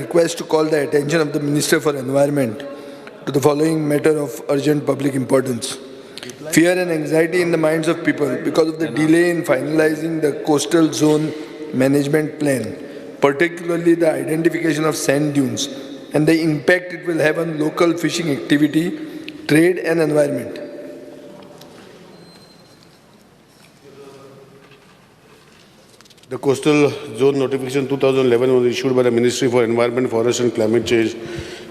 request to call the attention of the Minister for Environment to the following matter of urgent public importance. Fear and anxiety in the minds of people because of the delay in finalizing the coastal zone management plan, particularly the identification of sand dunes and the impact it will have on local fishing activity, trade and environment. The Coastal Zone Notification 2011 was issued by the Ministry for Environment, Forest and Climate Change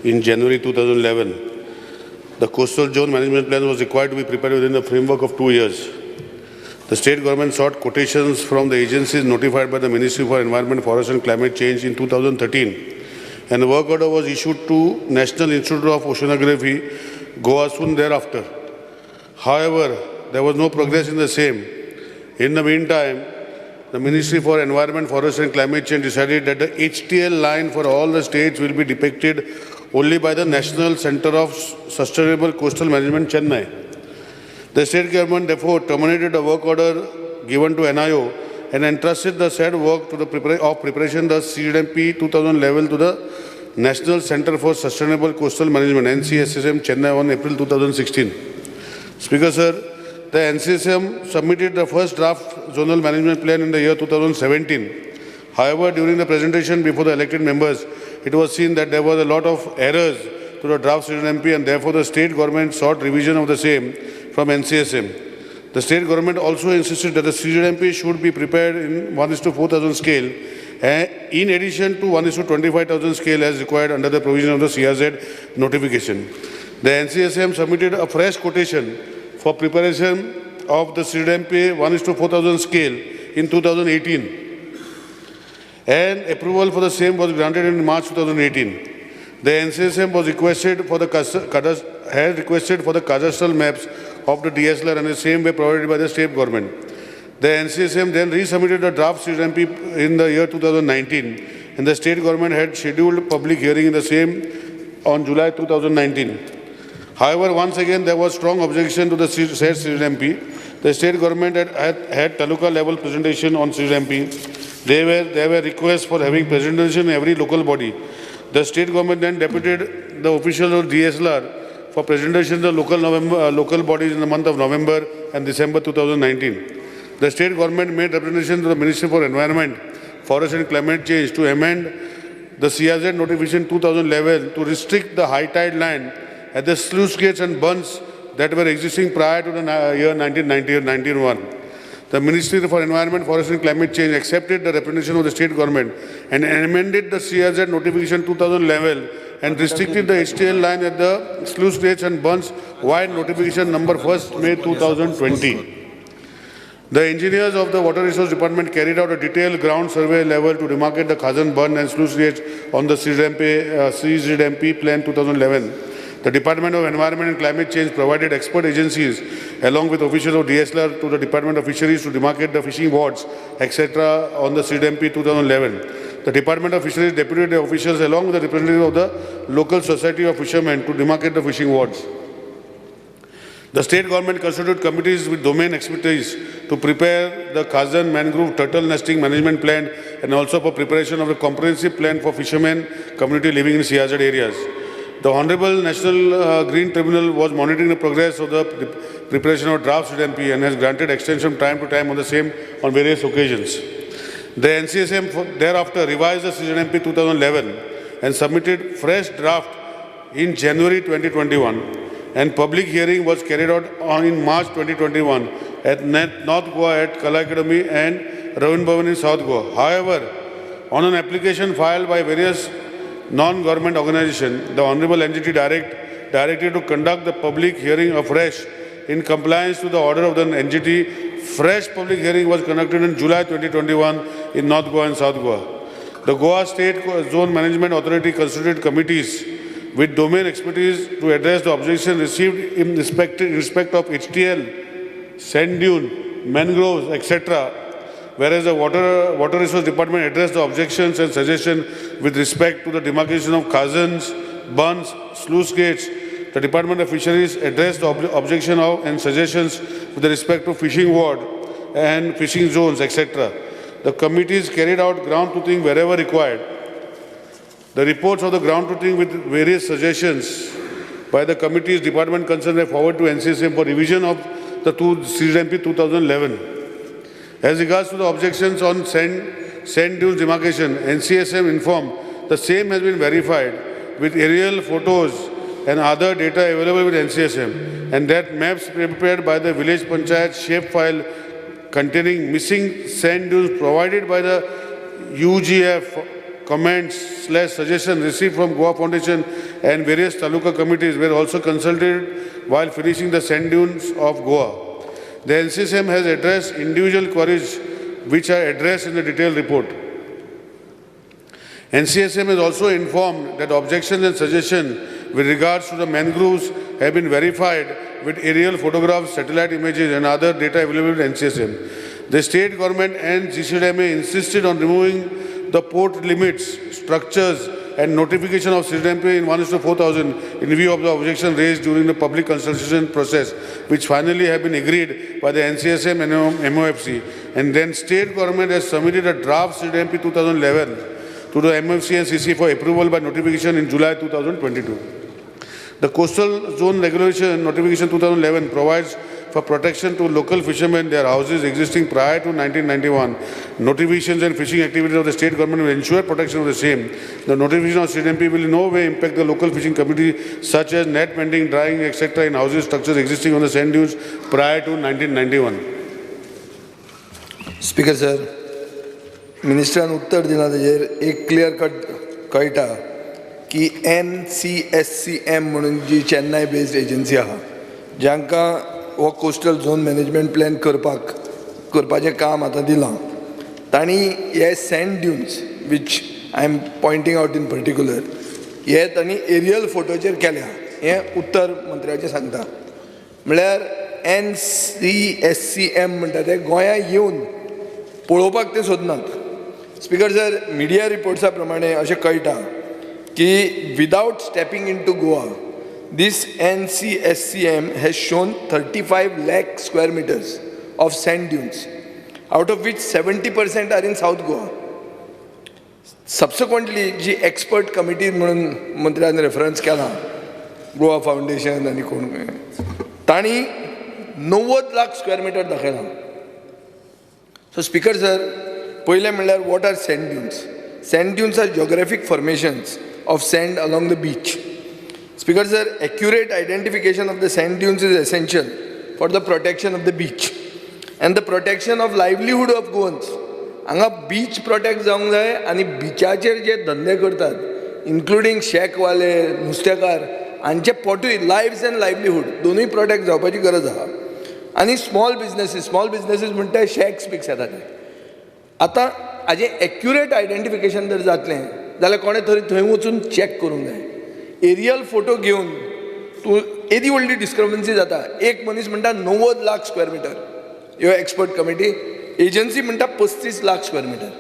in January 2011. The Coastal Zone Management Plan was required to be prepared within the framework of 2 years. The state government sought quotations from the agencies notified by the Ministry for Environment, Forest and Climate Change in 2013, and the work order was issued to National Institute of Oceanography, Goa, soon thereafter. However, there was no progress in the same. In the meantime, the Ministry for Environment, Forest and Climate Change decided that the HTL line for all the states will be depicted only by the National Center of Sustainable Coastal Management, Chennai. The state government therefore terminated the work order given to NIO and entrusted the said work to the preparation the CZMP 2000 level to the National Center for Sustainable Coastal Management, NCSSM, Chennai on April 2016. Speaker sir, the NCSM submitted the first draft zonal management plan in the year 2017. However, during the presentation before the elected members, it was seen that there was a lot of errors to the draft CZMP and therefore the state government sought revision of the same from NCSM. The state government also insisted that the CZMP should be prepared in 1:4,000 scale in addition to 1:25,000 scale as required under the provision of the CRZ notification. The NCSM submitted a fresh quotation for preparation of the CZMP 1:4,000 scale in 2018, and approval for the same was granted in March 2018. The NCSM was requested for the cadastral maps of the DSLR and the same way provided by the state government. The NCSM then resubmitted the draft CZMP in the year 2019, and the state government had scheduled public hearing in the same on July 2019. However, once again, there was strong objection to the said CZMP. The state government had taluka level presentation on CZMP. There were requests for having presentation in every local body. The state government then deputed the official of DSLR for presentation to local bodies in the month of November and December 2019. The state government made representation to the Ministry for Environment, Forest and Climate Change to amend the CRZ notification 2011 to restrict the high tide line at the sluice gates and bunds that were existing prior to the year 1990 or 1991. The Ministry for Environment, Forest and Climate Change accepted the representation of the state government and amended the CRZ notification 2011 and restricted the HTL line at the sluice gates and bunds via notification number 1st May 2020. The engineers of the Water Resource Department carried out a detailed ground survey level to demarcate the Khazan Bund and sluice gates on the CZMP Plan 2011. The Department of Environment and Climate Change provided expert agencies along with officials of DSLR to the Department of Fisheries to demarcate the fishing wards, etc. on the CZMP 2011. The Department of Fisheries deputed the officials along with the representatives of the local society of fishermen to demarcate the fishing wards. The state government constituted committees with domain expertise to prepare the Khazan mangrove turtle nesting management plan and also for preparation of a comprehensive plan for fishermen community living in CRZ areas. The Honorable National Green Tribunal was monitoring the progress of the preparation of draft CZMP and has granted extension from time to time on the same on various occasions. The NCSM thereafter revised the CZMP 2011 and submitted fresh draft in January 2021, and public hearing was carried out in March 2021 at North Goa at Kala Academy and Ravin Bhavan in South Goa. However, on an application filed by various non-government organization, the Honorable NGT directed to conduct the public hearing afresh in compliance with the order of the NGT. Fresh public hearing was conducted in July 2021 in North Goa and South Goa. The Goa State Zone Management Authority constituted committees with domain expertise to address the objection received in respect of HTL, sand dune, mangroves, etc., whereas the Water Resource Department addressed the objections and suggestions with respect to the demarcation of Khazans, bunds, sluice gates. The Department of Fisheries addressed the objection of and suggestions with respect to fishing ward and fishing zones, etc. The committees carried out ground truthing wherever required. The reports of the ground truthing with various suggestions by the committee's department concerned are forwarded to NCSM for revision of the CZMP 2011. As regards to the objections on sand dunes demarcation, NCSM informed the same has been verified with aerial photos and other data available with NCSM, and that maps prepared by the village panchayat shapefile containing missing sand dunes provided by the UGF comments/suggestions received from Goa Foundation and various taluka committees were also consulted while finishing the sand dunes of Goa. The NCSM has addressed individual queries which are addressed in the detailed report. NCSM has also informed that objections and suggestions with regards to the mangroves have been verified with aerial photographs, satellite images and other data available to NCSM. The state government and GCDMA insisted on removing the port limits, structures and notification of CZMP in 1:4000 in view of the objection raised during the public consultation process, which finally have been agreed by the NCSM and MOFC. And then state government has submitted a draft CZMP 2011 to the MOFC and CC for approval by notification in July 2022. The Coastal Zone Regulation Notification 2011 provides for protection to local fishermen, their houses existing prior to 1991. Notifications and fishing activities of the state government will ensure protection of the same. The notification of CZMP will in no way impact the local fishing community, such as net mending, drying, etc. in houses, structures existing on the sand dunes prior to 1991. Speaker sir, Ministran उत्तर दिना ताजेर एक clear cut कळटा की NCSCM म्हणून जी Chennai based agency आहा जांकां हो coastal zone management plan करपाचें काम आतां दिलां तांणी हे sand dunes which I am pointing out in particular हे तांणी एरियल फोटोचेर केल्या हें उत्तर मंत्र्याचें सांगता म्हळ्यार NCSCM म्हणटा ते गोंयांत येवन पळोवपाक ते सोदनात. स्पीकर सर, मिडिया रिपोर्ट्सा प्रमाणे अशें कळटा की without stepping in to Goa this NCSCM has shown 35 lakh square meters of sand dunes, out of which 70% are in South Goa. Subsequently, जी expert committee म्हणून मंत्र्यान रेफरन्स केला गोवा फाउंडेशन आणि कोण तांणी 90 लाख स्क्वेअर मीटर दाखयला. सो स्पीकर सर, पयलें म्हणल्यार what are sand dunes? Sand dunes are geographic formations of sand along the beach. Speaker sir, accurate identification of the sand dunes is essential for the protection of the beach and the protection of livelihood of Goans. हांगा बीच protect जावंक जाय आनी बिचाचेर जे धंदे करतात including शेकवाले नुस्तेकार हांचे पोटूय लायव्स and livelihood दोनूय protect जावपाची गरज आहा. आनी स्मॉल बिजनेसीस म्हणटा शेक्स पिक्स येता ते आतां हाजें एक्युरेट आयडेंटिफिकेशन जर जातलें जाल्यार कोणें तरी थंय वचून चॅक करूंक जाय. एरियल फोटो घेवन तूं येदी व्हडली डिस्क्रपन्सी जाता. एक मनीस म्हणटा 90 लाख स्क्वेअर मिटर, ह्यो एक्सपर्ट कमिटी, एजन्सी म्हणटा 35 lakh square metre.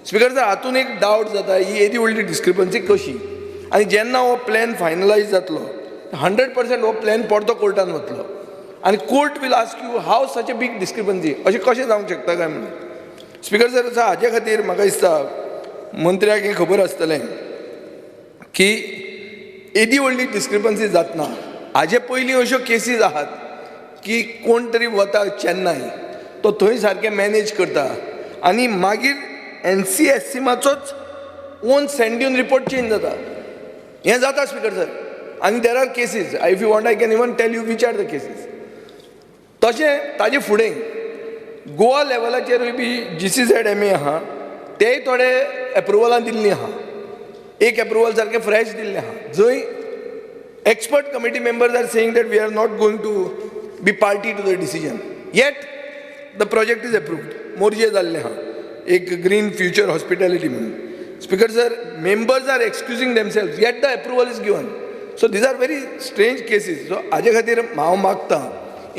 Speaker sir, हातून एक डावट जाता ही येदी व्हडली डिस्क्रिपन्सी कशी, आनी जेन्ना हो प्लॅन फायनलायज जातलो 100% हो प्लॅन परतो कोर्टान वतलो आनी court will ask you how such a big discrepancy, अशें कशें जावंक शकता काय म्हणून. स्पीकर सर, हाजे खातीर म्हाका दिसता मंत्र्याक हें खबर आसतलें की येदी व्हडली डिस्क्रिपन्सी जातना हाजे पयलीं अश्यो केसीस आहात की कोण तरी वता चेन्नई, तो थंय सारकें मॅनेज करता आनी मागीर NCSCMाचोच on sand dune report change जाता. हें जाता स्पीकर सर, आनी there are cases. If you want I can even tell you which are the cases. तशें ताजे फुडें गोवा लेवलाचेरूय बी GCZMA आहा, तेय थोडे एप्रुवलां दिल्लीं आहा. एक एप्रुवल सारकें फ्रेश दिल्लें आहा जंय expert committee members are saying that we are not going to be party to the decision, yet the project is approved. मोर्जे जाल्लें आहा एक ग्रीन फ्युचर हॉस्पिटॅलिटी म्हणून. Speaker sir, members are excusing themselves yet the approval is given. So these are very strange cases. So हाजे खातीर हांव मागतां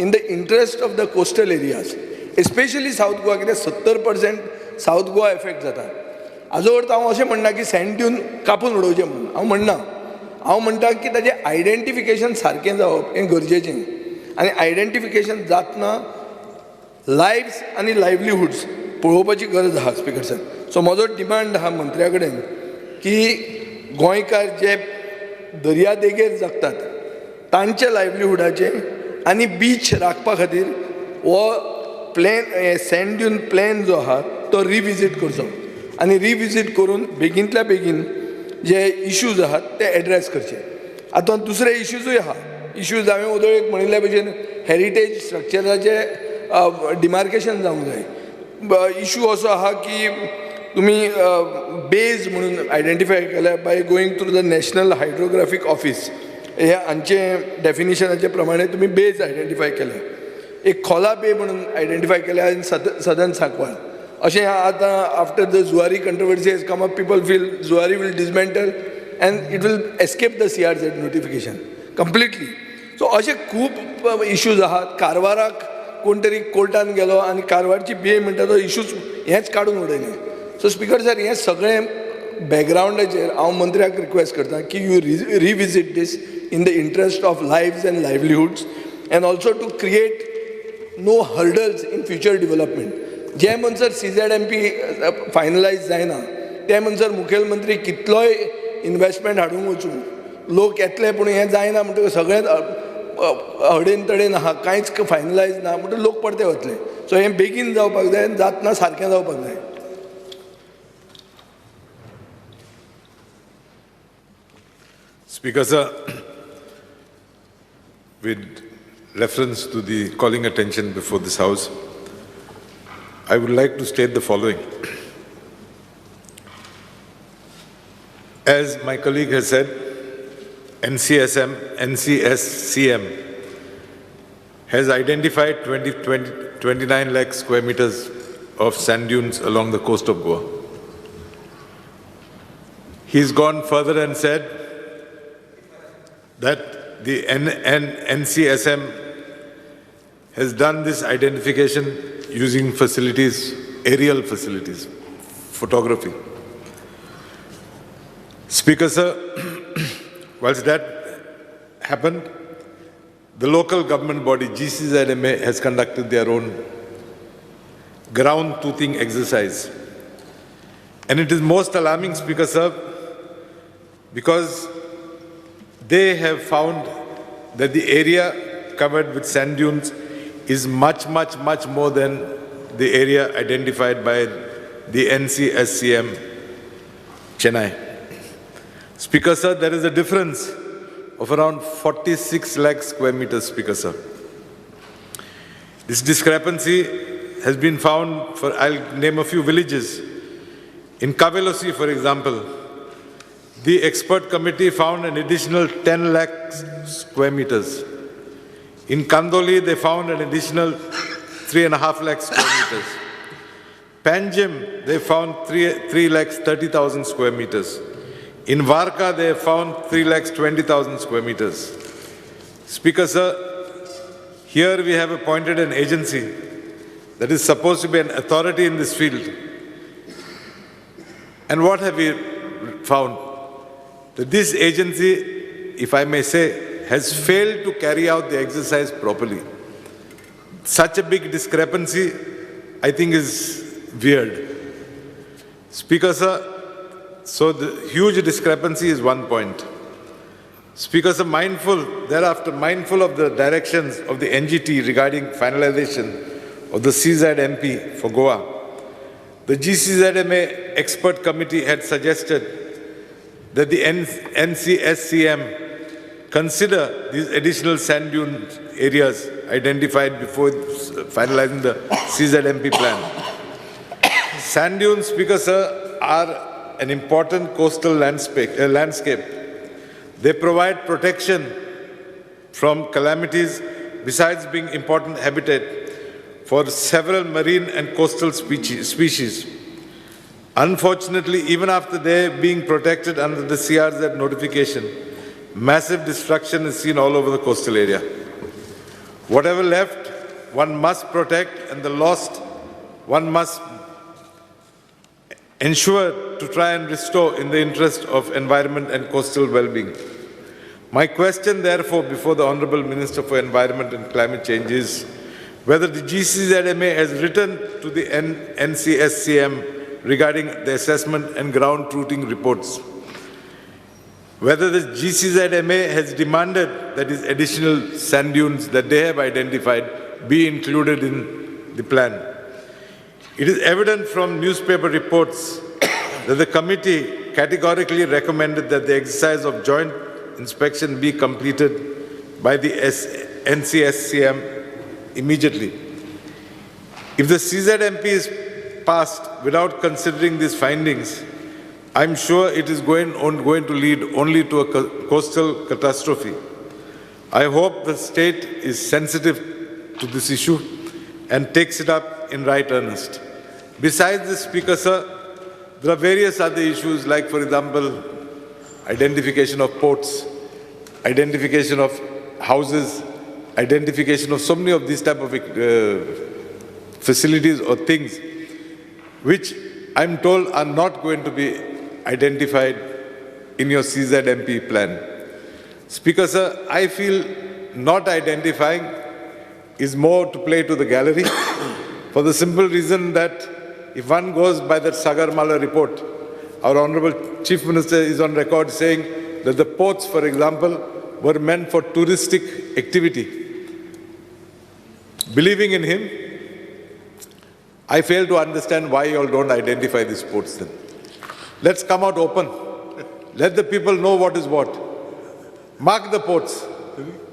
in the interest of the coastal areas, especially south Goa, कित्याक 70% सावथ गोवा एफेक्ट जाता. हाजो अर्थ हांव अशें म्हणना की सँड ड्यून कापून उडोवचें म्हणून हांव म्हणना. हांव म्हणटा की ताजें आयडेंटिफिकेशन सारकें जावप हें गरजेचें, आनी आयडेंटिफिकेशन जातना लायव्स आनी लायवलीहूड्स पळोवपाची गरज आहा स्पीकर सर. सो म्हजो डिमांड आहा मंत्र्या कडेन की गोंयकार जे दर्यादेगेर जगतात तांच्या लायव्हलीहुडाचे आनी बीच राखपा खातीर हो प्लॅन सँड ड्यून प्लॅन जो आहा तो रिविजीट करचो आनी रिविजीट करून बेगींतल्या बेगीन जे इश्यूज आहात ते एड्रेस करचे. आतां दुसरे इश्यूजूय आहा. इश्यूज हांवें उदोळेक म्हणिल्ल्या भशेन हेरिटेज स्ट्रक्चराचे डिमार्केशन जावंक जाय. इश्यू असो आहा की तुमी बेज म्हणून आयडेंटिफाय केल्या by going through the national hydrographic office. हे हांचे डेफिनेशनाचे प्रमाणे तुमी बेज आयडेंटिफाय केल्या. एक खोला बे म्हणून आयडेंटिफाय केल्या इन सदर्न सांकवाळ. अशें आतां after the Zuari controversy has come up, people feel Zuari will dismantle and it will escape the CRZ notification completely. So अशे खूब इश्यूज आहात. कारवाराक कोण तरी कोर्टान गेलो आनी कारवारची बे म्हणटा तो इश्यूज हेच काडून उडयले. सो स्पीकर सर, हें सगळें बॅकग्रावंडाचेर हांव मंत्र्याक रिक्वेस्ट करता की you revisit this in the interest of lives and livelihoods and also to create no hurdles in future development. जे म्हणसर CZMP फायनलायज जायना ते म्हणसर मुखेलमंत्री कितलोय इन्वेस्टमेंट हाडूंक वचूं, लोक येतले पूण हें जायना म्हणटकच सगळेंच हडेन तडेन आहा, कांयच फायनलायज ना म्हणटकच लोक परते वतले. सो हें बेगीन जावपाक जाय आनी जातना सारकें जावपाक जाय. Speaker sir, with reference to the calling attention before this House, I would like to state the following. As my colleague has said, NCSCM has identified 29 lakh square meters of sand dunes along the coast of Goa. He's gone further and said that the NCSM has done this identification using facilities, aerial facilities, photography. Speaker sir, whilst that happened, the local government body GCZMA has conducted their own ground toothing exercise. And it is most alarming, Speaker sir, because they have found that the area covered with sand dunes is much more than the area identified by the NCSCM Chennai. Speaker sir, there is a difference of around 46 lakh square meters, Speaker sir. This discrepancy has been found for, I'll name a few villages. In Kavelosi, for example, the expert committee found an additional 10 lakh square meters. In Kandoli, they found an additional 3.5 lakh square meters. Panjim, they found 3 lakhs 30,000 square meters. In Varka, they found 3 lakhs 20,000 square meters. Speaker sir, here we have appointed an agency that is supposed to be an authority in this field. And what have we found? That this agency, if I may say, has failed to carry out the exercise properly. Such a big discrepancy, I think, is weird. Speaker sir, so the huge discrepancy is one point. Speaker sir, thereafter mindful of the directions of the NGT regarding finalization of the CZMP for Goa, the GCZMA expert committee had suggested that the NCSCM consider these additional sand dune areas identified before finalizing the CZMP plan. Sand dunes, Speaker sir, are an important coastal landscape. They provide protection from calamities besides being important habitat for several marine and coastal species. Unfortunately, even after they being protected under the CRZ notification, massive destruction is seen all over the coastal area. Whatever left, one must protect, and the lost, one must ensure to try and restore in the interest of environment and coastal well-being. My question, therefore, before the Honourable Minister for Environment and Climate Change is whether the GCZMA has written to the NCSCM regarding the assessment and ground truthing reports. whether the GCZMA has demanded that these additional sand dunes that they have identified be included in the plan. It is evident from newspaper reports that the committee categorically recommended that the exercise of joint inspection be completed by the NCSCM immediately. If the CZMP is passed without considering these findings, I'm sure it is going to lead only to a coastal catastrophe. I hope the state is sensitive to this issue and takes it up in right earnest. Besides this, Speaker, sir, there are various other issues like, for example, identification of ports, identification of houses, identification of so many of these type of facilities or things which I'm told are not going to be identified in your CZMP plan. Speaker, sir, I feel not identifying is more to play to the gallery for the simple reason that if one goes by that Sagarmala report, our Honorable Chief Minister is on record saying that the ports, for example, were meant for touristic activity. Believing in him, I fail to understand why you all don't identify these ports then. Let's come out open. Let the people know what is what. Mark the ports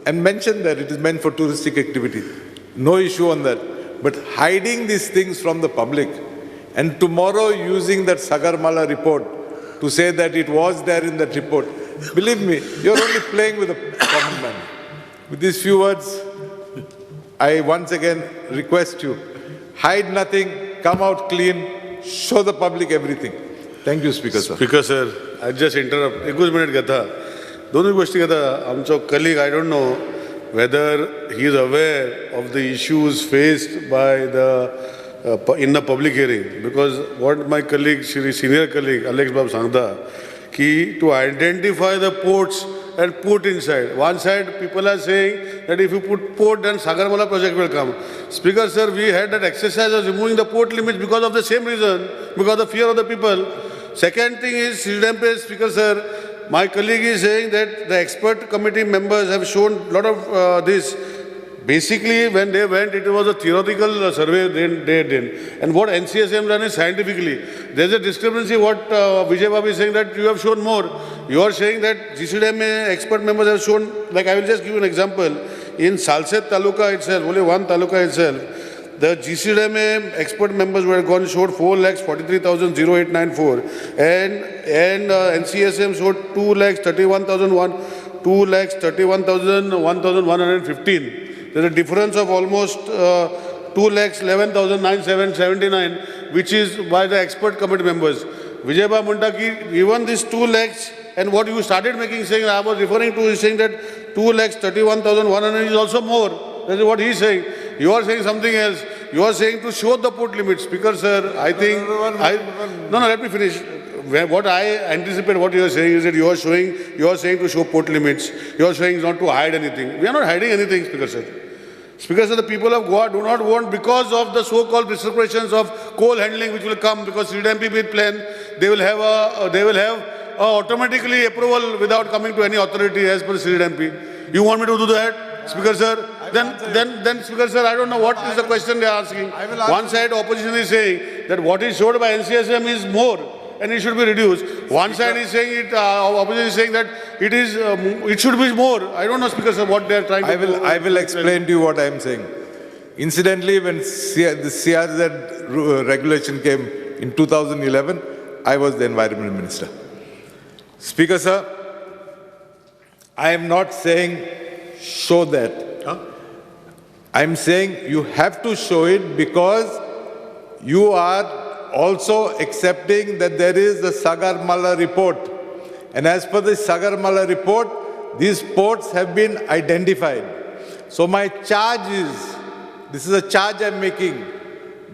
and mention that it is meant for touristic activity. No issue on that. But hiding these things from the public and tomorrow using that Sagarmala report to say that it was there in that report, believe me, you're only playing with a common man. With these few words, I once again request you, hide nothing, come out clean, show the public everything. Thank you, Speaker, sir. Speaker, sir, I just interrupt. एक minute घेता. दोनों गोष्टी घेता. आमचो colleague, I don't know whether he is aware of the issues faced by in the public hearing, because what my colleague, senior colleague Alex Babu sangta, ki to identify the ports and put inside. One side people are saying that if you put port, then Sagarmala project will come. Speaker, sir, we had that exercise of removing the port limits because of the same reason, because of fear of the people. Second thing is, Speaker, sir, my colleague is saying that the expert committee members have shown a lot of this. Basically, when they went, it was a theoretical survey they did. And what NCSM done is scientifically. There's a discrepancy what Vijay Babu is saying that you have shown more. You are saying that GCDMA expert members have shown, like I will just give you an example. In Salset Taluka itself, only one Taluka itself, the GCDMA expert members were gone showed 4,43,0894 and NCSM showed 2,31,115. There's a difference of almost 2,11,979, which is by the expert committee members. Vijay Babu Mundaki, even this 2 lakhs and what you started making saying, I was referring to is saying that 2,31,100 is also more. That is what he is saying. You are saying something else. You are saying to show the port limits. Speaker, sir, I think... No, let me finish. What I anticipate what you are saying is that you are saying to show port limits. You are saying not to hide anything. We are not hiding anything, Speaker, sir. Speaker, sir, the people of Goa do not want, because of the so-called restrictions of coal handling which will come, because CDMP with plan, they will have automatically approval without coming to any authority as per CDMP. You want me to do that, Speaker, sir? Then, Speaker, sir, I don't know what is the question they are asking. One side opposition is saying that what is showed by NCSM is more and it should be reduced. One side is saying it, opposition is saying that it should be more. I don't know, Speaker, sir, what they are trying to do. I will explain to you what I am saying. Incidentally, when the CRZ regulation came in 2011, I was the Environment Minister. Speaker, sir, I am not saying show that. I am saying you have to show it because you are also accepting that there is the Sagarmala report. And as per the Sagarmala report, these ports have been identified. So my charge is, this is a charge I am making,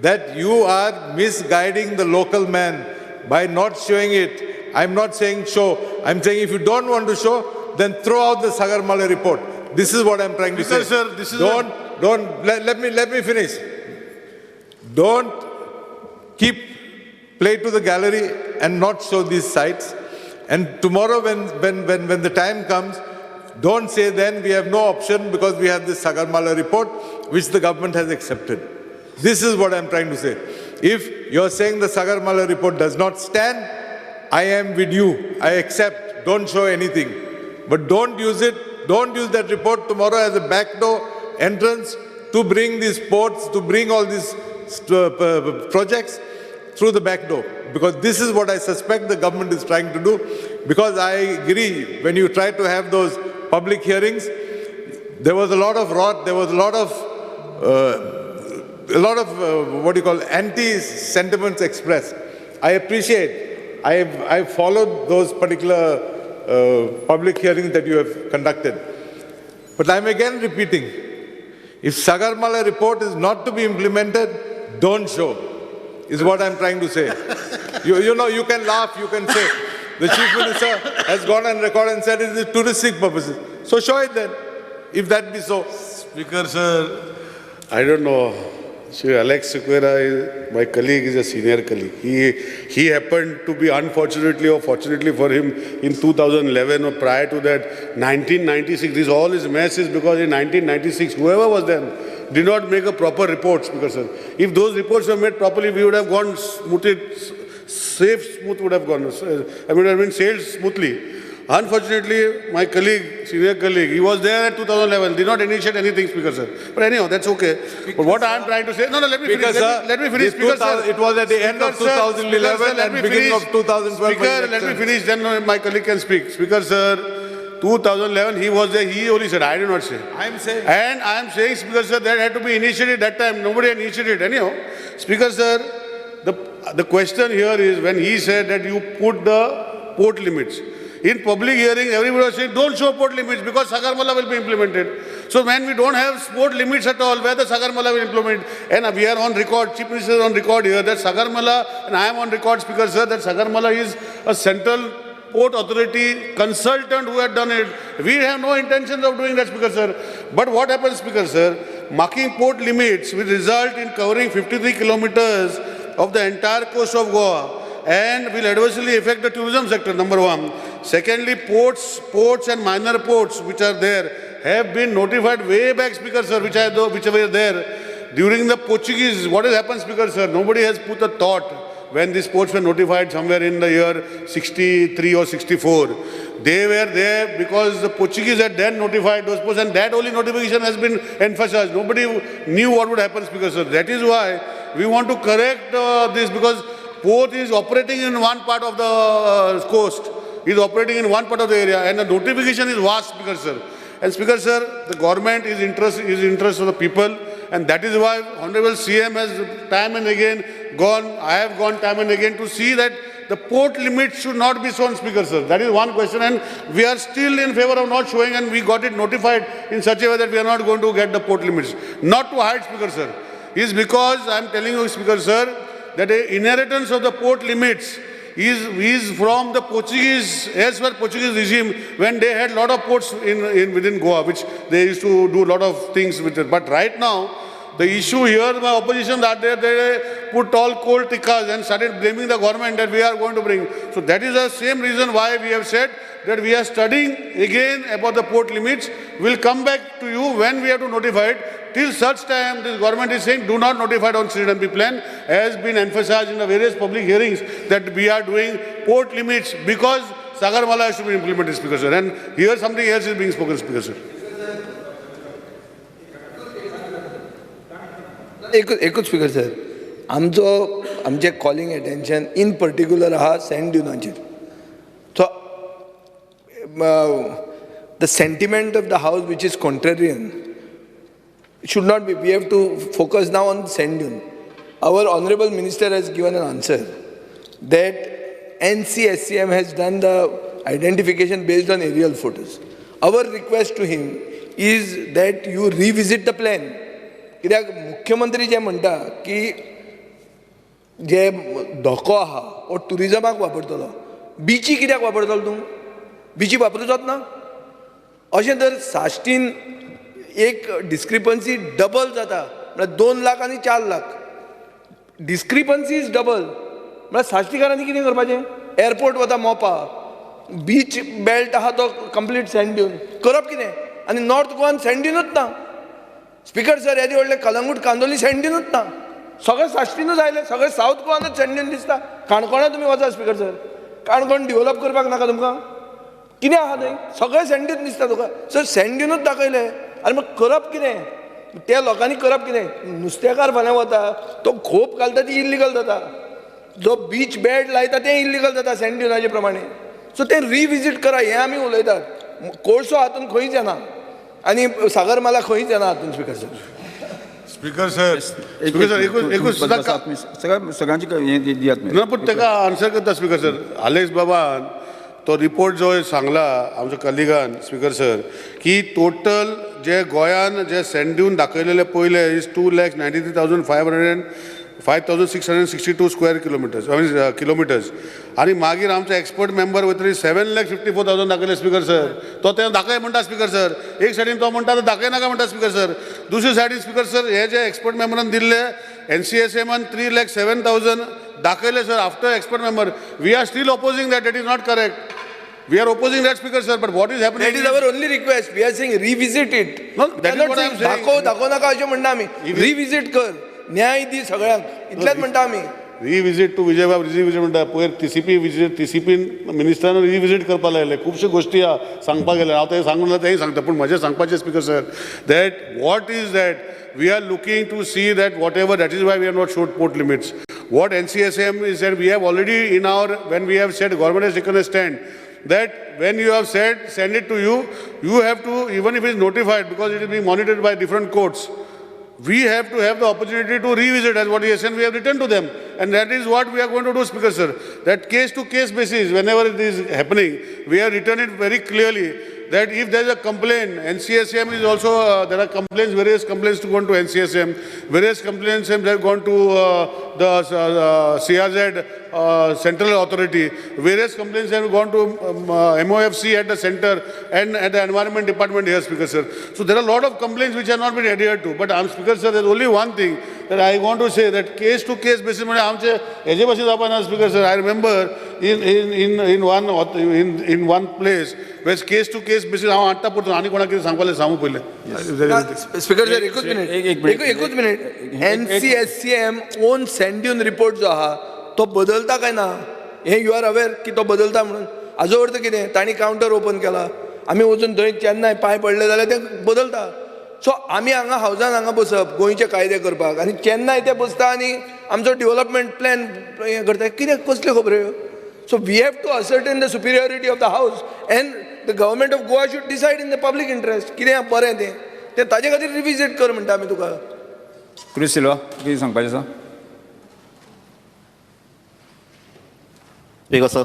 that you are misguiding the local man by not showing it. I am not saying show. I am saying if you don't want to show, then throw out the Sagarmala report. This is what I am trying to say. Sir, this is let me finish. Don't play to the gallery and not show these sites. And tomorrow when the time comes, don't say then we have no option because we have this Sagarmala report, which the government has accepted. This is what I'm trying to say. If you're saying the Sagarmala report does not stand, I am with you. I accept. Don't show anything. But don't use it. Don't use that report tomorrow as a backdoor entrance to bring these ports, to bring all these projects through the back door. Because this is what I suspect the government is trying to do. Because I agree, when you try to have those public hearings, there was a lot of rot, there was a lot of anti-sentiments expressed. I appreciate, I followed those particular public hearings that you have conducted. But I'm again repeating, if Sagarmala report is not to be implemented, don't show, is what I'm trying to say. You know, you can laugh, you can say, the Chief Minister has gone on record and said it is touristic purposes. So show it then, if that be so. Speaker, sir, I don't know. Sir, Alex Sequeira, my colleague, is a senior colleague. He happened to be, unfortunately or fortunately for him, in 2011 or prior to that, 1996. This all is mess is because in 1996, whoever was then did not make a proper report, Speaker, sir. If those reports were made properly, we would have gone smooth would have gone. I mean, it would have been sailed smoothly. Unfortunately, my colleague, senior colleague, he was there at 2011, did not initiate anything, Speaker, sir. But anyhow, that's okay. But what I am trying to say, no, let me finish. Let me finish, Speaker, sir. It was at the end of 2011 and beginning of 2012. Speaker, let me finish, then my colleague can speak. Speaker, sir, 2011, he was there, he only said, I did not say. I am saying. And I am saying, Speaker, sir, that had to be initiated that time. Nobody had initiated. Anyhow, Speaker, sir, the question here is when he said that you put the port limits. In public hearing, everybody was saying, don't show port limits because Sagarmala will be implemented. So when we don't have port limits at all, where the Sagarmala will implement? And we are on record, Chief Minister is on record here, that Sagarmala, and I am on record, Speaker, sir, that Sagarmala is a central port authority consultant who had done it. We have no intentions of doing that, Speaker, sir. But what happens, Speaker, sir? Marking port limits will result in covering 53 kilometers of the entire coast of Goa and will adversely affect the tourism sector, number one. Secondly, ports and minor ports which are there have been notified way back, Speaker, sir, which were there during the Portuguese. What has happened, Speaker, sir? Nobody has put a thought when these ports were notified somewhere in the year 63 or 64. They were there because the Portuguese had then notified those ports, and that only notification has been emphasized. Nobody knew what would happen, Speaker, sir. That is why we want to correct this, because port is operating in one part of the coast, is operating in one part of the area, and the notification is vast, Speaker, sir. And Speaker, sir, the government is interest of the people, and that is why Honorable CM has time and again gone, I have gone time and again to see that the port limit should not be shown, Speaker, sir. That is one question, and we are still in favor of not showing, and we got it notified in such a way that we are not going to get the port limits. Not to hide, Speaker, sir. Is because I am telling you, Speaker, sir, that the inheritance of the port limits is from the Portuguese, elsewhere Portuguese regime, when they had a lot of ports within Goa, which they used to do a lot of things with it. But right now, the issue here, my opposition, that they put all coal tikkas and started blaming the government that we are going to bring. So that is the same reason why we have said that we are studying again about the port limits. We'll come back to you when we have to notify it. Till such time, this government is saying, do not notify on CDMP plan, has been emphasized in the various public hearings that we are doing port limits because Sagarmala has to be implemented, Speaker, sir. And here something else is being spoken, Speaker, sir. एकूच speaker sir, आमचे calling attention in particular आहा sand ड्युनाचेर. So the sentiment of the house which is contrarian should not be. We have to focus now on sand dune. Our Honorable Minister has given an answer that NCSCM has done the identification based on aerial photos. Our request to him is that you revisit the plan. कित्याक मुख्यमंत्री जे म्हणटा की जे धोको आहा वो टुरिजमाक वापरतलो, बिची कित्याक वापरतलो तूं? बिची वापरूचोच ना अशें जर साश्टीन एक डिस्क्रिपन्सी डबल जाता म्हळ्यार 2 लाख आनी 4 लाख डिस्क्रिपन्सी इज डबल म्हळ्यार साश्टीकारांनी कितें करपाचें? एअरपोर्ट वता मोपा, बीच बेल्ट आहा तो कंप्लीट सँड दिवन करप कितें आनी नॉर्थ गोवान सँड दिवनूच ना स्पीकर सर येदी व्हडले कलंगूट कांदोली सँड दिवनूच ना सगळे साश्टीनूच आयले सगळे सावथ गोवानूच सँड दिवन दिसता काणकोणा तुमी वचा स्पीकर सर काणकोण डेव्हलप करपाक नाका तुमकां कितें आहा थंय सगळे सँड दिवन दिसता तुका सर सँड दिवनूच दाखयले आनी मग करप कितें त्या लोकांनी करप कितें नुस्तेकार फाल्यां वता तो खोप घालता ती इल्लिगल जाता जो बीच बेल्ट लायता तें इल्लिगल जाता सँड दिवनाचे प्रमाणे सो तें रिविजीट करा हें आमी उलयतात कोळसो हातून खंयच येना आनी सागरमाला खंयच येना हातून स्पीकर सर स्पीकर सर एकूच सगळ्यांची हें दियात ना पूण ताका आन्सर करता स्पीकर सर आलेक्स बाबान तो रिपोर्ट जो सांगला आमच्या कलिगान स्पीकर सर की टोटल जे गोंयान जे सँड दिवन दाखयलेले पयले इज 2,93,562 स्क्वेअर किलोमिटर्स आणि मागीर आमचे एक्सपर्ट मेंबर वतरी 7,54,000 दाखयले स्पीकर सर तो ते दाखय म्हणटा स्पीकर सर एक सायडीन तो म्हणटा दाखय नाका म्हणटा स्पीकर सर दुसरे सायडीन स्पीकर सर हे जे एक्सपर्ट मेंबरान दिल्ले NCSMन 3,07,000 दाखयले sir after expert member we are still opposing that is not correct We are opposing that, Speaker, sir. But what is happening? That is our only request. We are saying revisit it. No, that is what I am saying. दाखव नाका अशें म्हणटा आमी. Revisit कर. न्याय दी सगळ्यांक. इतलेंच म्हणटा आमी. रिविजीट टू विजय बाब रिविजीट म्हणटा पयर TCP मिनिस्टरान रिविजीट करपाक लायले खुबश्यो गोश्टी सांगपाक गेले हांव ते सांगून तेय सांगता पूण म्हजें सांगपाचें speaker sir that what is that we are looking to see that whatever that is why we are not showed port limits what NCSM is that we have already in our when we have said government has taken a stand that when you have said send it to you, you have to even if it is notified because it is being monitored by different courts. We have to have the opportunity to revisit as what he has said. We have written to them, and that is what we are going to do, Speaker sir. That case-to-case basis, whenever it is happening, we have written it very clearly that if there is a complaint, NCSM is also there are complaints, various complaints to go to NCSM, various complaints have gone to the CRZ Central Authority, various complaints have gone to MOFC at the center and at the Environment Department here, Speaker sir. So there are a lot of complaints which have not been adhered to. But Speaker sir, there is only one thing that I want to say that case-to-case basis, Speaker sir, I remember in one place where case-to-case basis, हांव आत्ता पडतो आनी कोणाक कितें सांगपाक सांगू पयलें. Speaker sir एकूच मिनिट NCSCM ओन सँड दिवन रिपोर्ट जो आहा तो बदलता काय ना हे यू आर अवेर की तो बदलता म्हणून हाजो अर्थ कितें तांणी कावंटर ओपन केला आमी वचून थंय चेन्नय पांय पडले जाल्यार ते बदलता सो आमी हांगा हावजान हांगा बसप गोंयचे कायदे करपाक आनी चेन्नय ते बसता आनी आमचो डेव्हलपमेंट प्लॅन हें करता कितें कसल्यो खबरो so we have to ascertain the superiority of the house and the government of Goa should decide in the public interest कितें बरें तें ताजे खातीर रिविजीट कर म्हणटा आमी तुका क्रिस सिल्वा कितें सांगपाचें आसा Because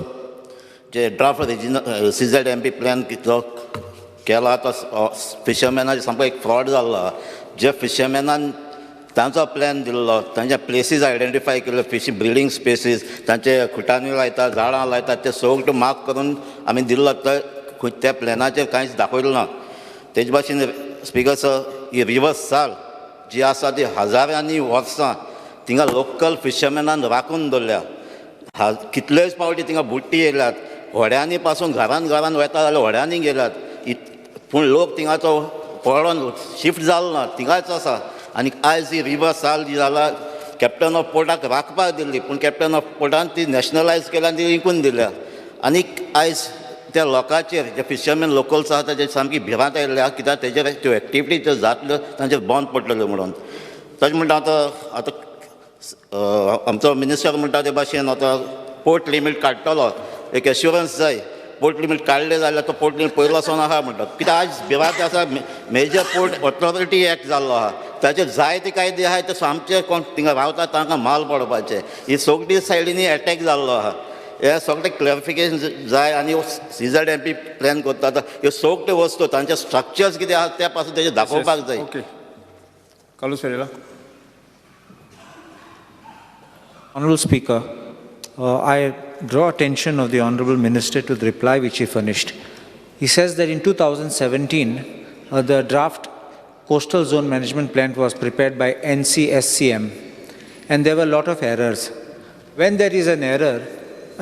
J draft CZMP plan जो केला तो फिशरमॅनाचे सामको एक फ्रॉड जाल्लो जे फिशरमॅनान तांचो प्लॅन दिल्लो तांचे प्लेसीस आयडेंटिफाय केल्ले फिशींग ब्रिडींग स्पेसीस तांचे खुटांनी लायतात झाडां लायतात ते सगळें मार्क करून आमी दिल्लो तर त्या प्लॅनाचेर कांयच दाखयलें ना तेजे भाशेन स्पीकर सर ही रिवर्स साल जी आसा ती हजारांनी वर्सां थिंगा लोकल फिशरमॅनान राखून दवरल्या कितलेच फावटी थिंगा बुट्टी येयल्यात व्हड्यांनी पासून घरान वता जाल्यार व्हड्यांनी गेल्यात पूण लोक थिंगाचो पळोवन शिफ्ट जालो ना थिंगाच आसा आनी आयज ही रिवर्स साल जी जाला कॅप्टन ऑफ पोर्टाक राखपाक दिल्ली पूण कॅप्टन ऑफ पोर्टान ती नॅशनलायज केल्या आनी ती विकून दिल्या आनीक आयज त्या लोकांचेर जे फिशरमॅन लोकल्स आसा ताचेर सामकी भिरांत आयिल्ल्या कित्याक तेजेर त्यो एक्टिविटी ज्यो जातल्यो तांचेर बंद पडटल्यो म्हणून तशें म्हणटा आतां आमचो मिनिस्टर म्हणटा ते भाशेन आतां पोर्ट लिमीट काडटलो एक एश्युरन्स जाय पोर्ट लिमीट काडले जाल्यार तो पोर्ट लिमीट पयलो सावन आहा म्हणटा कित्याक आयज भिरांत आसा मेजर पोर्ट ऑथॉरिटी एक्ट जाल्लो आहा ताचेर जायते कायदे आहाय ते सामके कोण थिंगा रावता तांकां माल पडपाचे ही सगळी सायडींनी एटॅक जाल्लो आहा हे सगळें क्लॅरिफिकेशन जाय आनी CZMP प्लॅन करता ह्यो सगळ्यो वस्तू तांचे स्ट्रक्चर्स कितें आसा त्या पासून तेजेर दाखोवपाक जाय. ओके कालू फेरेला. Honourable Speaker, I draw attention of the Honourable Minister to the reply which he furnished. He says that in 2017, the draft Coastal Zone Management Plan was prepared by NCSCM and there were a lot of errors. When there is an error,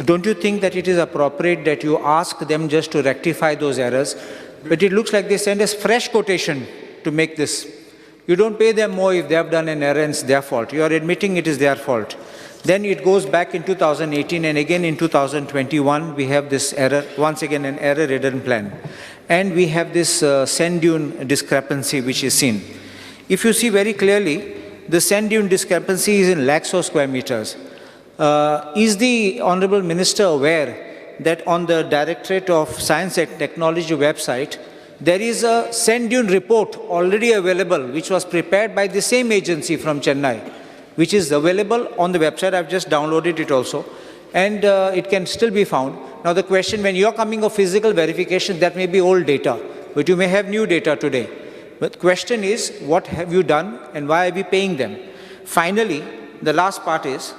don't you think that it is appropriate that you ask them just to rectify those errors? But it looks like they send us fresh quotation to make this. You don't pay them more if they have done an error and it's their fault. You are admitting it is their fault. Then it goes back in 2018 and again in 2021 we have this error, once again an error-ridden plan. And we have this sand dune discrepancy which is seen. If you see very clearly, the sand dune discrepancy is in lakhs of square meters. Is the Honourable Minister aware that on the Directorate of Science and Technology website, there is a sand dune report already available which was prepared by the same agency from Chennai, which is available on the website. I've just downloaded it also, and it can still be found. Now the question, when you're coming of physical verification, that may be old data, but you may have new data today. But the question is, what have you done and why are we paying them? Finally, the last part is,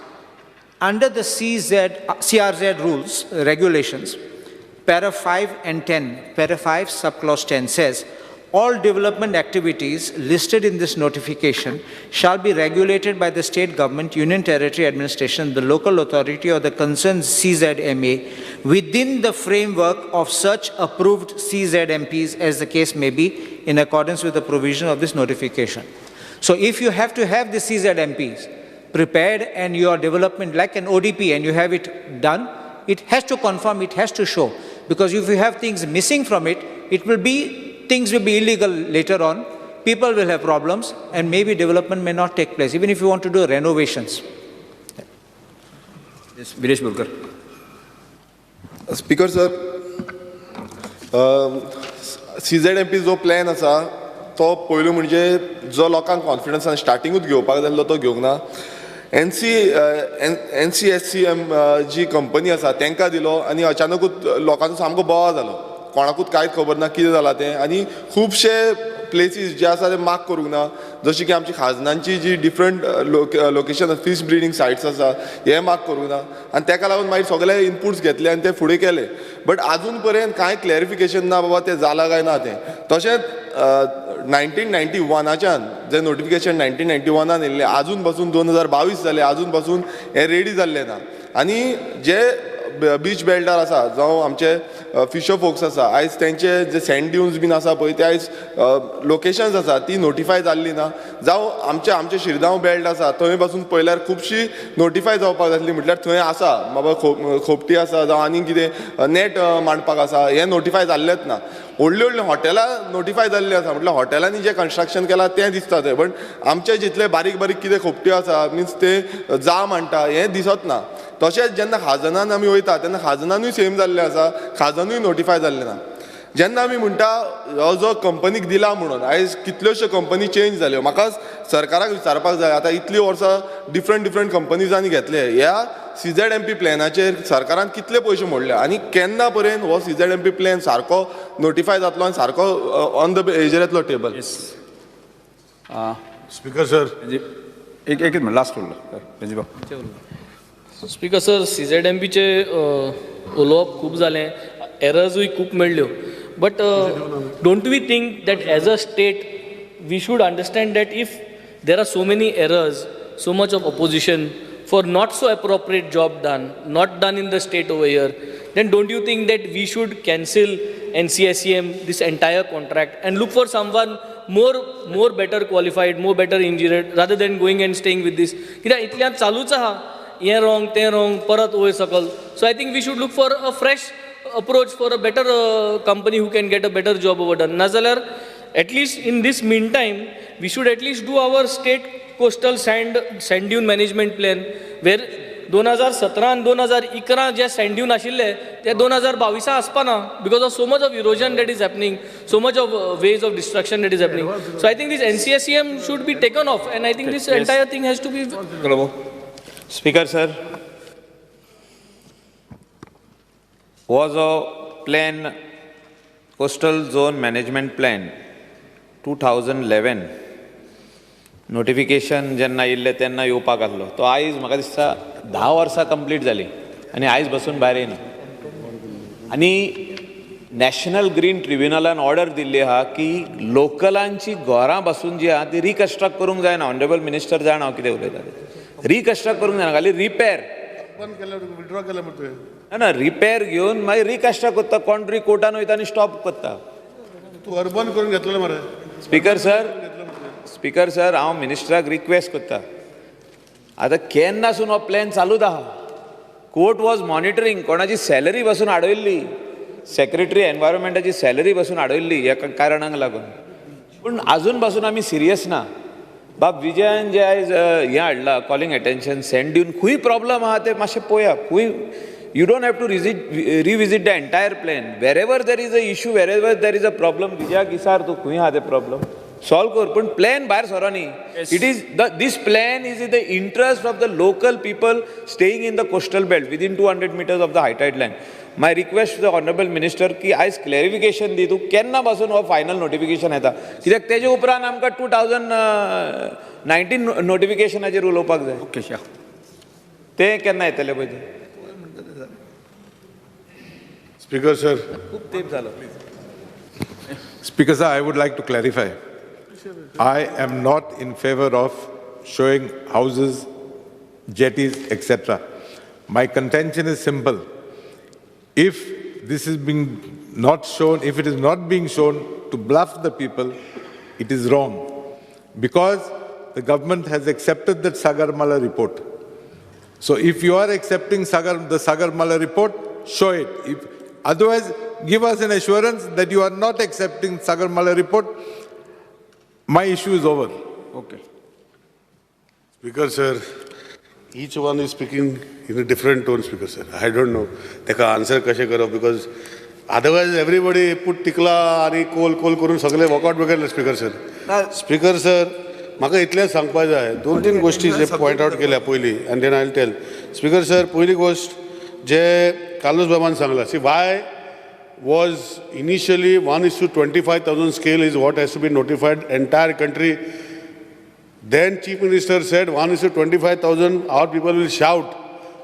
under the CRZ rules, regulations, para 5 and 10, para 5 subclause 10 says, all development activities listed in this notification shall be regulated by the state government, union territory administration, the local authority or the concerned CZMA within the framework of such approved CZMPs as the case may be in accordance with the provision of this notification. So if you have to have the CZMPs prepared and your development like an ODP and you have it done, it has to confirm, it has to show. Because if you have things missing from it, things will be illegal later on, people will have problems, and maybe development may not take place, even if you want to do renovations. Yes, Viresh Bulkar. Speaker sir, CZMP जो plan आसा तो पयलो म्हणजे जो लोकांक कॉन्फिडन्सान स्टार्टिंगूच घेवपाक जाय तो घेवंक ना. NCSCM जी कंपनी आसा तांकां दिलो आनी अचानकूच लोकांचो सामको बोवाळ जालो, कोणाकूच कांयच खबर ना कितें जालां तें, आनी खुबशे प्लेसीस जे आसा ते मार्क करूंक ना, जशी की आमची खाजनांची जी different location fish breeding sites आसा हे मार्क करूंक ना, आनी ताका लागून मागीर सगळे इनपुट्स घेतले आनी ते फुडें केले. बट आजून पर्यंत कांय क्लॅरिफिकेशन ना बाबा तें जालां काय ना तें. तशेंच 1991च्यान जे नोटिफिकेशन 1991 येयल्लें आजून पासून 2022 जालें, आजून पासून हें रेडी जाल्लें ना. आनी जे बीच बेल्टार आसा जावं आमचे फिशर फोक्स आसा, आयज तेंचे जे सँड ड्यून्स बीन आसा पळय ते आयज लोकेशन्स आसा ती नोटिफाय जाल्ली ना. जावं आमचे शिरगांव बेल्ट आसा थंय पासून पयल्यार खुबशी नोटिफाय जावपाक जातली, म्हटल्यार थंय आसा बाबा खोपटी आसा जावं आनी कितें नेट मांडपाक आसा, हें नोटिफाय जाल्लेंच ना. व्हडलीं हॉटेलां नोटिफाय जाल्लीं आसा, म्हटल्यार हॉटेलांनी जें कन्स्ट्रक्शन केलां तें दिसता थंय, बट आमचे जितले बारीक बारीक कितें खोपट्यो आसा मिन्स ते जा म्हणटा हें दिसत ना. तशेंच जेन्ना खाजनान आमी वयता तेन्ना खाजनानूय सेम जाल्लें आसा, खाजनूय नोटिफाय जाल्लें ना. जेन्ना आमी म्हणटा हो जो कंपनीक दिला म्हणून, आयज कितल्योश्यो कंपनी चेंज जाल्यो, म्हाका सरकाराक विचारपाक जाय, आतां इतलीं वर्सां डिफरंट कंपनीजांनी घेतले, ह्या CZMP प्लॅनाचेर सरकारान कितले पयशे मोडले आनी केन्ना पर्यंत हो CZMP प्लॅन सारको नोटिफाय जातलो आनी सारको ऑन द हेजेर येतलो टेबल? स्पीकर सर, एक मिनिट लास्ट उरलो. स्पीकर सर, CZMPचे उलोवप खूब जालें, एरर्सूय खूब मेळ्ळ्यो, but don't we think that as a state we should understand that if there are so many errors, so much of opposition for not so appropriate job done, not done in the state over here, then don't you think that we should cancel NCSCM, this entire contract, and look for someone more better qualified, more better engineered, rather than going and staying with this? कित्याक इतल्यान चालूच आहा, हें wrong, तें wrong, परत वयर सकल. So I think we should look for a fresh approach for a better company who can get a better job over done. Nazalar, at least in this meantime, we should at least do our state coastal sand dune management plan, where 2017 and 2011 J sand dune आशिल्ले ते 2022 आसपाना, because of so much of erosion that is happening, so much of ways of destruction that is happening. So I think this NCSCM should be taken off, and I think this entire thing has to be. Speaker sir, was a plan, coastal zone management plan 2011 notification जेन्ना येयल्लें तेन्ना येवपाक आसलो, तो आयज म्हाका दिसता 10 वर्सां complete जाली आनी आयज बसून भायर येना. आनी नॅशनल ग्रीन ट्रिब्युनलान ऑर्डर दिल्ली आहा की लोकलांची घरां बसून जी आहा ती रिकन्स्ट्रक्ट करूंक जायना. ऑनरेबल मिनिस्टर जाण हांव कितें उलयता, रिकन्स्ट्रक्ट करूंक जायना, खाली रिपेर अर्पण केलं विड्रॉ केलं म्हणतोय ना ना रिपेअर घेऊन मागीर रिकास्टा कोत्ता कोण कोर्टान वयता आनी स्टॉप कोत्ता तू अर्बन करून घेतलेलं मरे स्पीकर सर हांव मिनिस्टराक रिक्वेस्ट करता आतां केन्नासून हो प्लॅन चालूच आहा कोर्ट वॉज मॉनिटरींग कोणाची सॅलरी बसून आडयल्ली सेक्रेटरी एनवायरमेंटाची सॅलरी बसून आडयल्ली एका कारणाक लागून पूण आजून पासून आमी सिरियस ना बाब विजयान जे आयज हें हाडलां कॉलिंग एटेन्शन सेंड दिवन खूंय प्रॉब्लम आहा ते मातशें पळया खूंय you don't have to revisit the entire plan. Wherever there is a issue, wherever there is a problem, Vijaya Kisar to kuhi ha the problem. Solve kor. But plan bahar sorani. It is this plan is in the interest of the local people staying in the coastal belt within 200 meters of the high tide line. My request to the honorable minister ki as clarification di tu kenna basun ho final notification येता कित्याक तेजे उपरांत आमकां 2019 notification हाचेर उलोवपाक जाय okay शा ते केन्ना येतले पळय स्पीकर सर खूप तेप झालं Speaker sir, I would like to clarify. I am not in favor of showing houses, jetties, etc. My contention is simple. If this is being not shown, if it is not being shown to bluff the people, it is wrong. Because the government has accepted that Sagarmala report. So if you are accepting the Sagarmala report, show it. Otherwise, give us an assurance that you are not accepting Sagarmala report. My issue is over. Okay Speaker sir, each one is speaking in a different tone, Speaker sir. I don't know. Teka answer kashe karo because otherwise everybody put tikla आणि कोल करून सगळे walkout वगैरे Speaker sir. Speaker sir, म्हाका इतलें सांगपाक जाय दोन तीन गोष्टी जे पॉइंट आउट केल्या पयली and then I'll tell. Speaker sir, पयली गोष्ट जे कार्लोस बाबान Sangla see why was initially 1:25,000 scale is what has to be notified entire country. Then Chief Minister said 1:25,000 our people will shout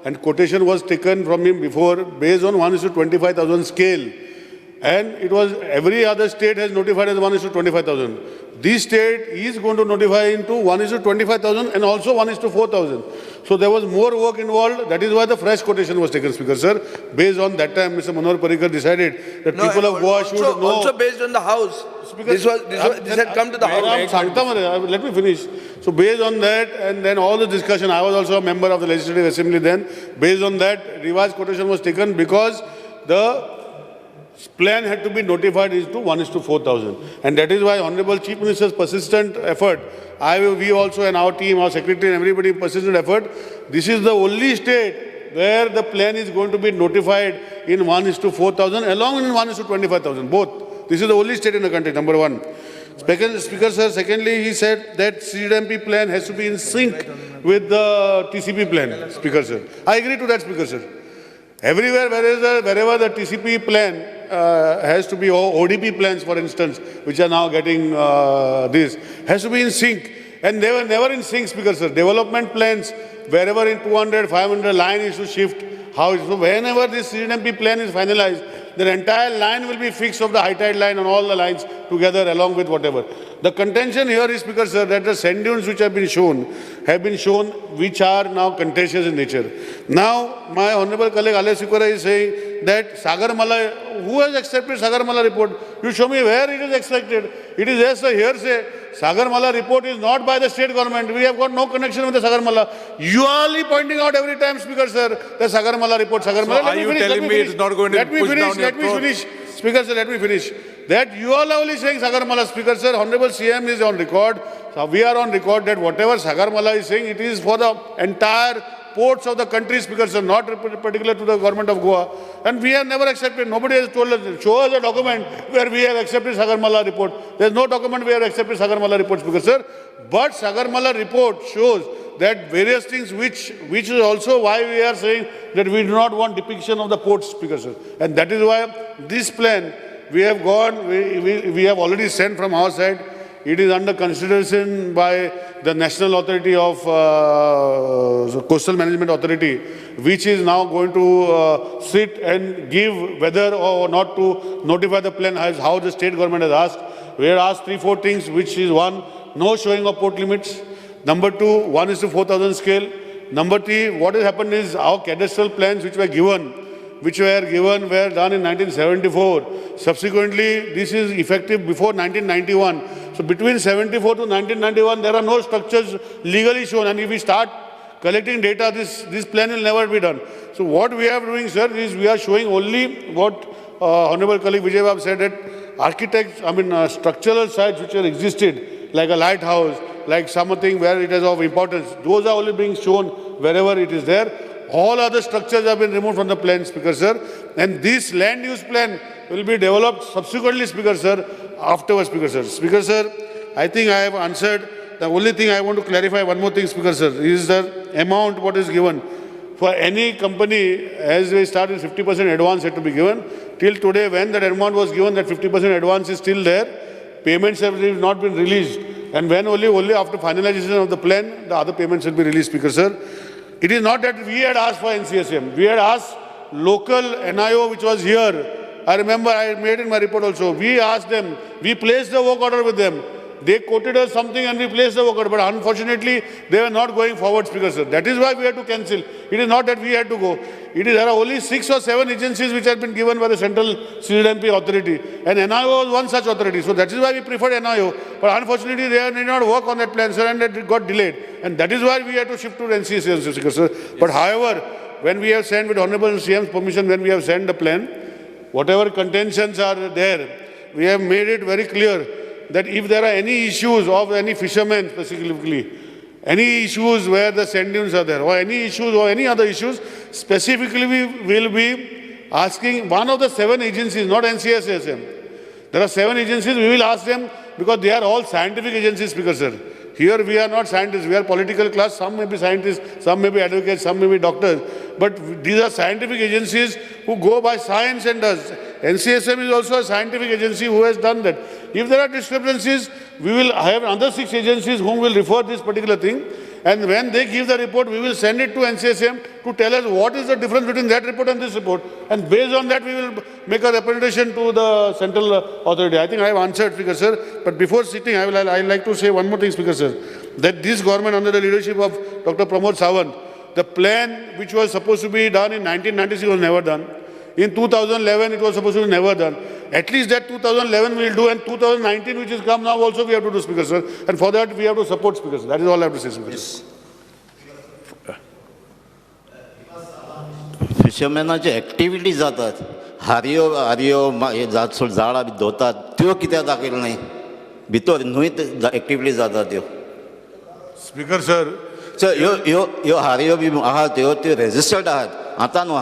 and quotation was taken from him before based on 1:25,000 scale and it was every other state has notified as 1:25,000. This state is going to notify into 1:25,000 and also 1:4,000. So there was more work involved. That is why the fresh quotation was taken, Speaker sir. Based on that time, Mr. Manohar Parrikar decided that people of Goa should know. Also based on the house. This had come to the house. Let me finish. So based on that, and then all the discussion, I was also a member of the Legislative Assembly then. Based on that, revised quotation was taken because the plan had to be notified into 1:4,000. And that is why Honorable Chief Minister's persistent effort, we also and our team, our secretary and everybody persistent effort, this is the only state where the plan is going to be notified in 1:4,000 along with 1:25,000, both. This is the only state in the country, number one. Speaker sir, secondly, he said that CDMP plan has to be in sync with the TCP plan, Speaker sir. I agree to that, Speaker sir. Everywhere, wherever the TCP plan has to be, or ODP plans, for instance, which are now getting this, has to be in sync. And they were never in sync, Speaker sir. Development plans, wherever in 200, 500 line is to shift, how it's, so whenever this CDMP plan is finalized, the entire line will be fixed of the high tide line on all the lines together along with whatever. The contention here is, Speaker sir, that the sand dunes which have been shown which are now contentious in nature. Now, my honorable colleague Ale Sikora is saying that Sagarmala, who has accepted Sagarmala report? You show me where it is accepted. It is just a hearsay. Sagarmala report is not by the state government. We have got no connection with the Sagarmala. You are only pointing out every time, Speaker sir, the Sagarmala report. Sagarmala. So are you telling me it's not going to push down your throat? Let me finish. Speaker sir, let me finish. That you are only saying Sagarmala, Speaker sir, Honorable CM is on record. So we are on record that whatever Sagarmala is saying, it is for the entire ports of the country, Speaker sir, not particular to the government of Goa. And we have never accepted, nobody has told us, show us a document where we have accepted Sagarmala report. There is no document where we have accepted Sagarmala report, Speaker sir. But Sagarmala report shows that various things which is also why we are saying that we do not want depiction of the ports, Speaker sir. And that is why this plan, we have have already sent from our side. It is under consideration by the National Authority of Coastal Management Authority, which is now going to sit and give whether or not to notify the plan as how the state government has asked. We have asked 3-4 things, which is one, no showing of port limits. Number 2, 1:4,000 scale. Number three, what has happened is our cadastral plans which were given were done in 1974. Subsequently, this is effective before 1991. So between 74 to 1991, there are no structures legally shown. And if we start collecting data, this plan will never be done. So what we are doing, sir, is we are showing only what Honorable colleague Vijay Bab said, that structural sites which have existed, like a lighthouse, like something where it is of importance, those are only being shown wherever it is there. All other structures have been removed from the plan, Speaker Sir. And this land use plan will be developed subsequently, Speaker Sir, afterwards, Speaker Sir. Speaker Sir, I think I have answered. The only thing I want to clarify, one more thing, Speaker Sir, is the amount what is given. For any company, as we started, 50% advance had to be given. Till today, when that amount was given, that 50% advance is still there. Payments have not been released. And when only after finalization of the plan, the other payments will be released, Speaker Sir. It is not that we had asked for NCSM. We had asked local NIO which was here. I remember I made in my report also. We asked them, we placed the work order with them. They quoted us something and we placed the work order. But unfortunately, they were not going forward, Speaker Sir. That is why we had to cancel. It is not that we had to go. There are only 6 or 7 agencies which have been given by the Central CZMP authority. And NIO was one such authority. So that is why we preferred NIO. But unfortunately, they did not work on that plan, sir, and it got delayed. And that is why we had to shift to NCSM, Speaker Sir. But however, when we have sent with Honorable CM's permission, when we have sent the plan, whatever contentions are there, we have made it very clear that if there are any issues of any fishermen specifically, any issues where the sand dunes are there, or any issues or any other issues, specifically we will be asking one of the 7 agencies, not NCSM. There are 7 agencies, we will ask them because they are all scientific agencies, Speaker Sir. Here we are not scientists, we are political class, some may be scientists, some may be advocates, some may be doctors. But these are scientific agencies who go by science and does. NCSM is also a scientific agency who has done that. If there are discrepancies, we will have another 6 agencies whom will refer this particular thing. And when they give the report, we will send it to NCSM to tell us what is the difference between that report and this report. And based on that, we will make a representation to the central authority. I think I have answered, Speaker Sir. But before sitting, I would like to say one more thing, Speaker Sir. That this government under the leadership of Dr. Pramod Sawant, the plan which was supposed to be done in 1996 was never done. In 2011, it was supposed to be never done. At least that 2011 we will do, and 2019, which is come now, also we have to do, Speaker Sir. And for that, we have to support, Speaker Sir. That is all I have to say, Speaker Sir. फिशरमॅनाचे activity जातात, हारयो झाडां B धोतात, त्यो कित्याक दाखयल्यो नाही? भितर न्हंयत activity जातात त्यो. Speaker Sir. सर ह्यो हारयो बी आहात त्यो रेजिस्टर्ड आहात. आतां न्हू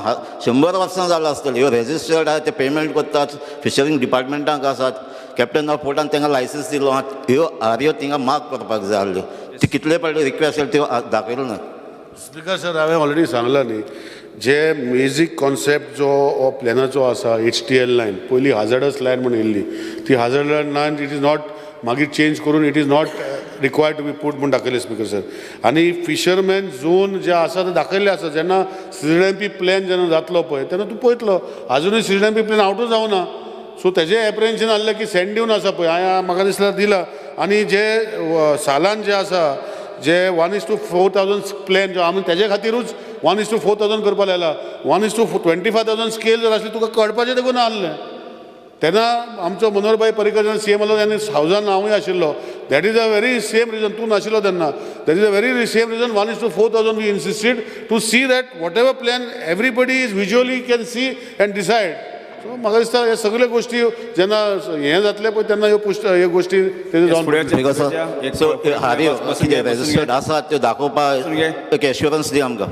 100 वर्सां जालां आसतलीं, ह्यो रेजिस्टर्ड आहात, ते पेमेंट करतात, फिशरींग डिपार्टमेंटाक आसात, कॅप्टन ऑफ पोर्टान तांकां लायसन्स दिलो आहा. ह्यो हारयो तिंगा मार्क करपाक जाय आसल्यो. ती कितले फावटी रिक्वेस्ट केली, त्यो दाखयलो ना. स्पीकर सर, हांवें ऑलरेडी सांगलां न्ही, जे बेजीक कॉन्सेप्ट जो प्लॅनाचो आसा, HTL लायन, पयलीं हाजर्डस लायन म्हणून येयल्ली, ती hazards line it is not मागीर चेंज करून it is not required to be put म्हणून दाखयलें, स्पीकर सर. आनी फिशरमॅन झोन जे आसा ते दाखयल्ले आसा. जेन्ना CZMP प्लॅन जेन्ना जातलो पळय तेन्ना तूं पळयतलो, आजुनूय CZMP प्लॅन आवटूच जावना. सो तेजें एप्रिहेन्शन आसलें की सँड ड्यून आसा पळय, हांवें म्हाका दिसता दिला. आनी जे सालान जे आसा, जे 1:4,000 प्लॅन जो आमी तेजे खातीरूच 1:4,000 करपाक लायला. 1:25,000 स्केल जर आसली तुका कळपाचें देखून ना आसलें. तेन्ना आमचो मनोहरभाई पर्रीकर जेन्ना CM आसलो तेन्ना हावजान हांवूय आशिल्लो. That is a very same reason. तूं नाशिल्लो तेन्ना. That is a very same reason 1:4,000 we insisted to see that whatever plan everybody is visually can see and decide. So म्हाका दिसता हे सगळे गोश्टी जेन्ना हें जातले पळय तेन्ना ह्यो गोश्टी तेजे जावन. सो हारयो कितें रेजिस्टर्ड आसात त्यो दाखोवपाक एक एश्युरन्स दी आमकां.